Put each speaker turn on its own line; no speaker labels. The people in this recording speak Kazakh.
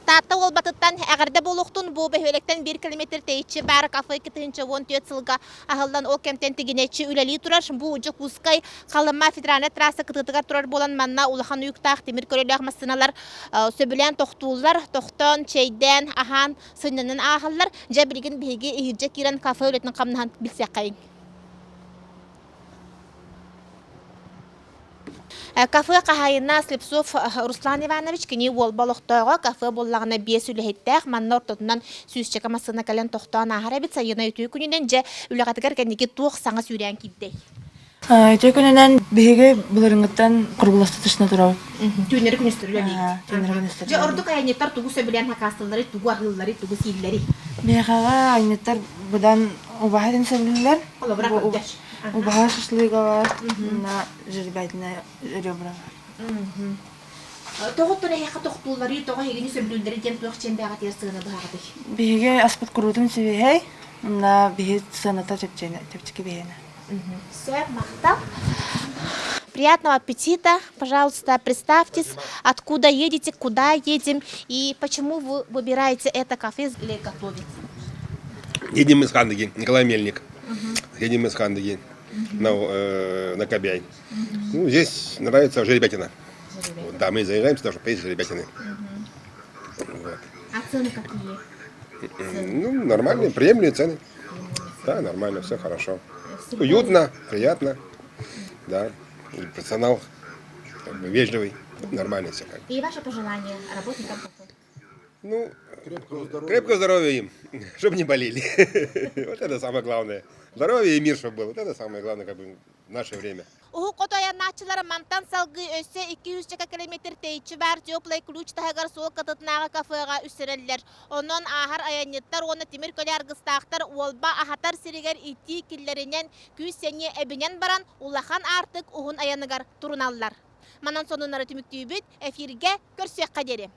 Тата ол батыттан әгәрдә болуқтун бу бәһөлектен 1 километр тейчи бары кафе китинче 14 сылга ахылдан ол кемтен тигенечи үләли турар. Бу уҗык ускай калыма федераль трасса кытытыгар турар болан манна улахан уюктак темир көрөлөк масыналар сөбүлән тохтуулар тохтон чейден ахан сыннын ахыллар жабилген беге ихирҗе кирен кафе үлетин камнан билсәкәй. Кафе Кахайна Слепцов Руслан Иванович кини ол балықтағы кафе боллағына бес үліхеттәк манна ортотынан сүйісчекі масына кәлен тоқтан ағара бет сайына өтуі күнінен же үліғатығар кәнеге туық саңа сүйрен киддей.
Өтуі күнінен бейге бұларыңыттан құрғыласты тұшына тұрау.
Түйінері күністірі
өлі.
Же ордық айнеттар туғы сөбілен хақастылары, туғы ағылылары, туғы сейілері.
Бейхаға айнеттар бұдан ұбағайдың сөбілілер.
Ола бұрақ өтеш.
Убаға шашлыга бар, на жербайтына ребра бар.
Тоғыттың әйеқі тоқтулары, тоға егені сөбіліндері ден туық чембеға терсігіні бұғағыды.
Бейге аспат құрудың сөбейхей, на бейге саната тепчеки бейені.
Все, мақтап. Приятного аппетита. Пожалуйста, представьтесь, откуда едете, куда едем и почему вы выбираете это кафе для готовить.
Едем из Хандыги, Николай Мельник. Едем из Хандыги на Кобяй. Ну, здесь нравится жеребятина. Вот, да, мы заезжаем сюда, чтобы поесть жеребятины. Вот.
А цены какие?
Ну, нормальные, приемлемые цены. Да, нормально, все хорошо. Уютно, приятно. Да, и персонал вежливый, нормально все как.
И ваше пожелание работникам кафе?
Ну, крепкого здоровья им, чтобы не болели. Вот это самое главное. Здоровье и мир, чтобы было. Вот это самое главное, как бы, в наше время.
Уху котоянначылары мантан салгы өссе 200 километр тейчі бар теплый ключ тағығар сол катытнағы кафеға үсірелер. Онын ахар аянеттар, оны темір көлі арғыстақтар, олба ахатар сиригер итти киллерінен күйс сәне әбінен баран, улахан артық ұғын аяныгар турыналар. Манан сонынары түміктей бүт, эфирге көрсек қадері.